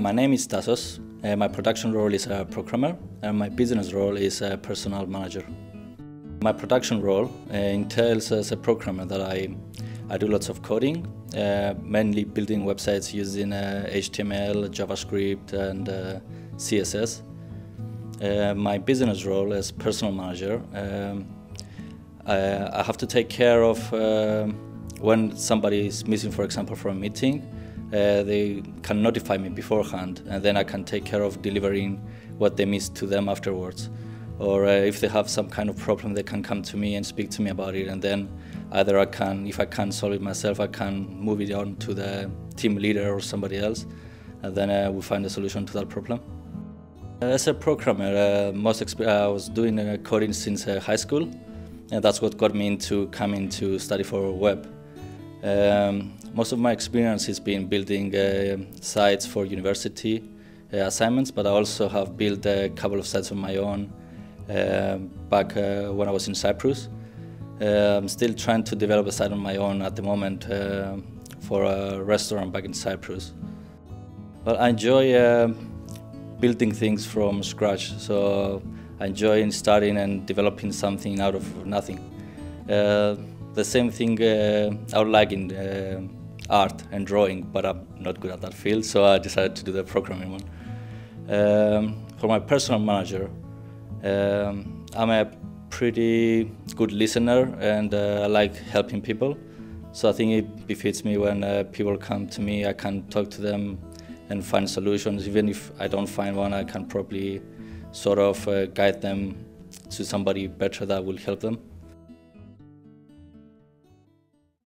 My name is Tassos. My production role is a programmer, and my business role is a personal manager. My production role entails as a programmer that I do lots of coding, mainly building websites using HTML, JavaScript, and CSS. My business role as personal manager, I have to take care of when somebody is missing, for example, from a meeting. They can notify me beforehand, and then I can take care of delivering what they missed to them afterwards. Or if they have some kind of problem, they can come to me and speak to me about it, and then either if I can't solve it myself, I can move it on to the team leader or somebody else, and then we find a solution to that problem. As a programmer, I was doing coding since high school, and that's what got me into coming to study for web. Most of my experience has been building sites for university assignments, but I also have built a couple of sites of my own back when I was in Cyprus. I'm still trying to develop a site on my own at the moment for a restaurant back in Cyprus. Well, I enjoy building things from scratch, so I enjoy starting and developing something out of nothing. The same thing I would like in art and drawing, but I'm not good at that field, so I decided to do the programming one. For my personal manager, I'm a pretty good listener, and I like helping people. So I think it befits me when people come to me, I can talk to them and find solutions. Even if I don't find one, I can probably sort of guide them to somebody better that will help them.